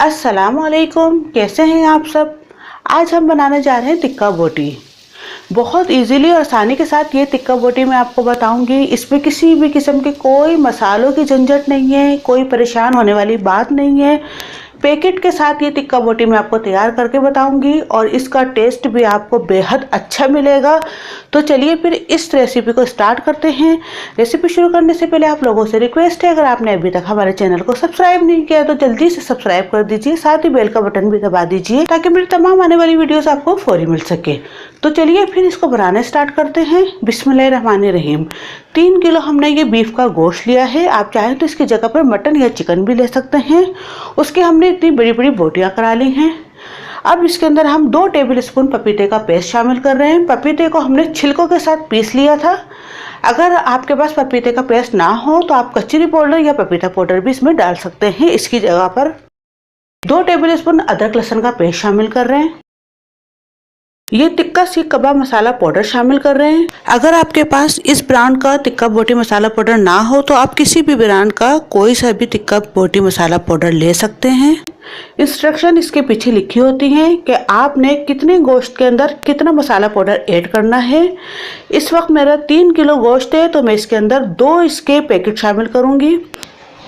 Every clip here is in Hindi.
अस्सलाम वालेकुम, कैसे हैं आप सब। आज हम बनाने जा रहे हैं टिक्का बोटी। बहुत इजीली और आसानी के साथ ये टिक्का बोटी मैं आपको बताऊंगी। इसमें किसी भी किस्म के कोई मसालों की झंझट नहीं है, कोई परेशान होने वाली बात नहीं है। पैकेट के साथ ये टिक्का बोटी मैं आपको तैयार करके बताऊंगी और इसका टेस्ट भी आपको बेहद अच्छा मिलेगा। तो चलिए फिर इस रेसिपी को स्टार्ट करते हैं। रेसिपी शुरू करने से पहले आप लोगों से रिक्वेस्ट है, अगर आपने अभी तक हमारे चैनल को सब्सक्राइब नहीं किया तो जल्दी से सब्सक्राइब कर दीजिए, साथ ही बेल का बटन भी दबा दीजिए ताकि मेरी तमाम आने वाली वीडियोस आपको फौरी मिल सके। तो चलिए फिर इसको बनाना स्टार्ट करते हैं। बिस्मिल्लाहिर्रहमानिर्रहीम। 3 किलो हमने ये बीफ का गोश्त लिया है। आप चाहें तो इसकी जगह पर मटन या चिकन भी ले सकते हैं। उसके हमने इतनी बड़ी बड़ी बोटियां करा ली हैं। अब इसके अंदर हम 2 टेबल स्पून पपीते का पेस्ट शामिल कर रहे हैं। पपीते को हमने छिलकों के साथ पीस लिया था। अगर आपके पास पपीते का पेस्ट ना हो तो आप कचरी पाउडर या पपीता पाउडर भी इसमें डाल सकते हैं। इसकी जगह पर 2 टेबल स्पून अदरक लहसुन का पेस्ट शामिल कर रहे हैं। ये टिक्का सीख कबाब मसाला पाउडर शामिल कर रहे हैं। अगर आपके पास इस ब्रांड का टिक्का बोटी मसाला पाउडर ना हो तो आप किसी भी ब्रांड का कोई सा भी टिक्का बोटी मसाला पाउडर ले सकते हैं। इंस्ट्रक्शन इसके पीछे लिखी होती हैं कि आपने कितने गोश्त के अंदर कितना मसाला पाउडर ऐड करना है। इस वक्त मेरा 3 किलो गोश्त है तो मैं इसके अंदर 2 इसके पैकेट शामिल करूंगी।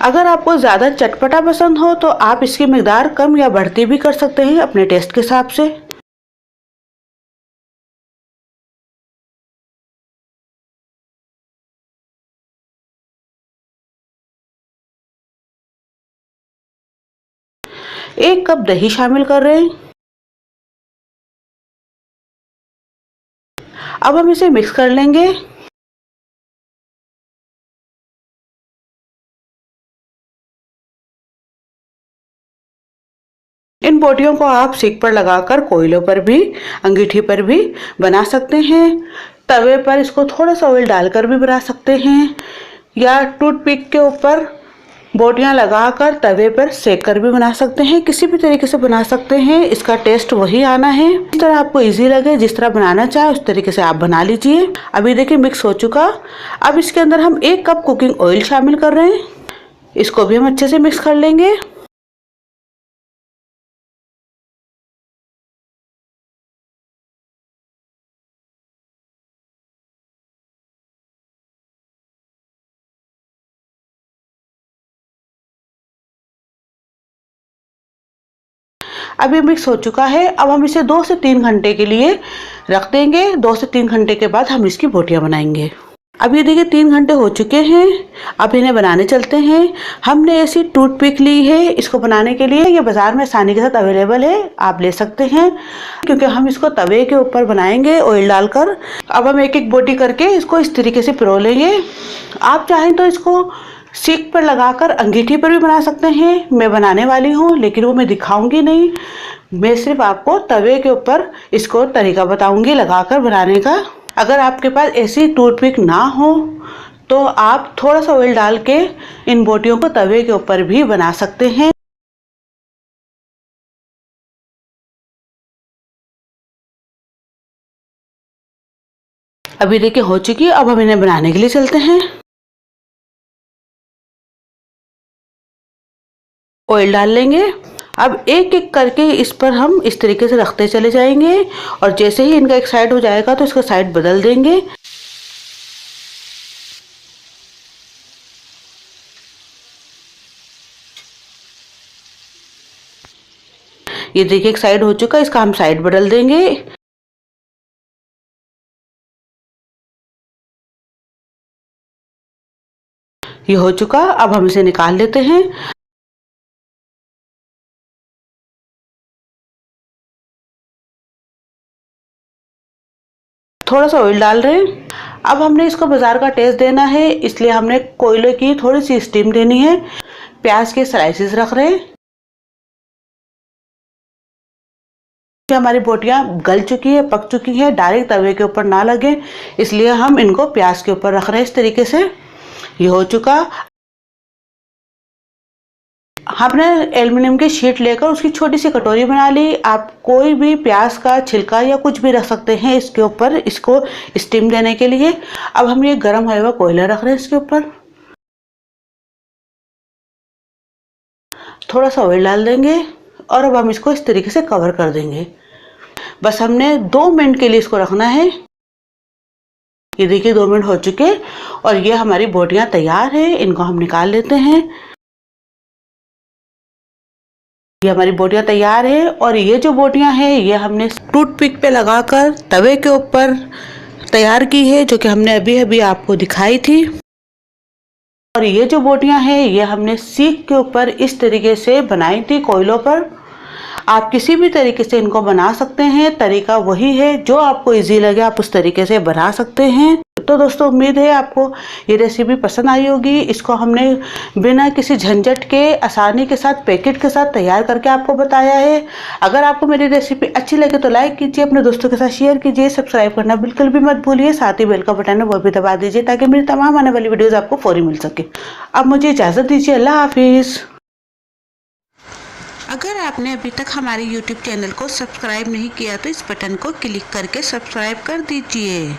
अगर आपको ज़्यादा चटपटा पसंद हो तो आप इसकी मिकदार कम या बढ़ती भी कर सकते हैं अपने टेस्ट के हिसाब से। एक कप दही शामिल कर रहे हैं। अब हम इसे मिक्स कर लेंगे। इन बोटियों को आप सीख पर लगाकर कोयलों पर भी, अंगीठी पर भी बना सकते हैं। तवे पर इसको थोड़ा सा ऑयल डालकर भी बना सकते हैं या टूथपिक के ऊपर बोटियां लगाकर तवे पर सेक कर भी बना सकते हैं। किसी भी तरीके से बना सकते हैं, इसका टेस्ट वही आना है। जिस तरह आपको इजी लगे, जिस तरह बनाना चाहे उस तरीके से आप बना लीजिए। अभी देखिए मिक्स हो चुका। अब इसके अंदर हम 1 कप कुकिंग ऑयल शामिल कर रहे हैं। इसको भी हम अच्छे से मिक्स कर लेंगे। अब ये मिक्स हो चुका है। अब हम इसे 2 से 3 घंटे के लिए रख देंगे। 2 से 3 घंटे के बाद हम इसकी बोटियां बनाएंगे। अब ये देखिए 3 घंटे हो चुके हैं। अब इन्हें बनाने चलते हैं। हमने ऐसी टूथपिक ली है इसको बनाने के लिए। ये बाजार में आसानी के साथ अवेलेबल है, आप ले सकते हैं। क्योंकि हम इसको तवे के ऊपर बनाएंगे ऑयल डालकर। अब हम एक एक बोटी करके इसको इस तरीके से पिरो लेंगे। आप चाहें तो इसको सीख पर लगाकर अंगीठी पर भी बना सकते हैं। मैं बनाने वाली हूँ लेकिन वो मैं दिखाऊंगी नहीं। मैं सिर्फ आपको तवे के ऊपर इसको तरीका बताऊंगी लगाकर बनाने का। अगर आपके पास ऐसी टूथपिक ना हो तो आप थोड़ा सा ऑयल डाल के इन बोटियों को तवे के ऊपर भी बना सकते हैं। अभी देखिए हो चुकी है। अब हम इन्हें बनाने के लिए चलते हैं। ऑयल डाल लेंगे। अब एक एक करके इस पर हम इस तरीके से रखते चले जाएंगे और जैसे ही इनका एक साइड हो जाएगा तो इसका साइड बदल देंगे। ये देखिए एक साइड हो चुका है, इसका हम साइड बदल देंगे। ये हो चुका। अब हम इसे निकाल लेते हैं। थोड़ा सा ऑयल डाल रहे हैं। अब हमने इसको बाजार का टेस्ट देना है, इसलिए हमने कोयले की थोड़ी सी स्टीम देनी है। प्याज के स्लाइसेस रख रहे हैं। हमारी बोटियां गल चुकी है, पक चुकी है, डायरेक्ट तवे के ऊपर ना लगे इसलिए हम इनको प्याज के ऊपर रख रहे हैं इस तरीके से। ये हो चुका। हमने एल्युमिनियम की शीट लेकर उसकी छोटी सी कटोरी बना ली। आप कोई भी प्याज का छिलका या कुछ भी रख सकते हैं इसके ऊपर, इसको स्टीम देने के लिए। अब हम ये गर्म हुआ कोयला रख रहे हैं इसके ऊपर। थोड़ा सा ऑयल डाल देंगे। और अब हम इसको इस तरीके से कवर कर देंगे। बस हमने 2 मिनट के लिए इसको रखना है। ये देखिए 2 मिनट हो चुके और ये हमारी बोटियां तैयार है। इनको हम निकाल लेते हैं। ये हमारी बोटियां तैयार है और ये जो बोटियां हैं ये हमने टूथपिक पे लगाकर तवे के ऊपर तैयार की है, जो कि हमने अभी अभी आपको दिखाई थी। और ये जो बोटियां हैं ये हमने सीख के ऊपर इस तरीके से बनाई थी, कोयलों पर। आप किसी भी तरीके से इनको बना सकते हैं, तरीका वही है, जो आपको इजी लगे आप उस तरीके से बना सकते हैं। तो दोस्तों उम्मीद है आपको ये रेसिपी पसंद आई होगी। इसको हमने बिना किसी झंझट के आसानी के साथ पैकेट के साथ तैयार करके आपको बताया है। अगर आपको मेरी रेसिपी अच्छी लगे तो लाइक कीजिए, अपने दोस्तों के साथ शेयर कीजिए, सब्सक्राइब करना बिल्कुल भी मत भूलिए। साथ ही बेल का बटन है वो भी दबा दीजिए ताकि मेरी तमाम आने वाली वीडियोज़ आपको फौरी मिल सके। अब मुझे इजाज़त दीजिए। अल्लाह हाफिज़। अगर आपने अभी तक हमारे YouTube चैनल को सब्सक्राइब नहीं किया तो इस बटन को क्लिक करके सब्सक्राइब कर दीजिए।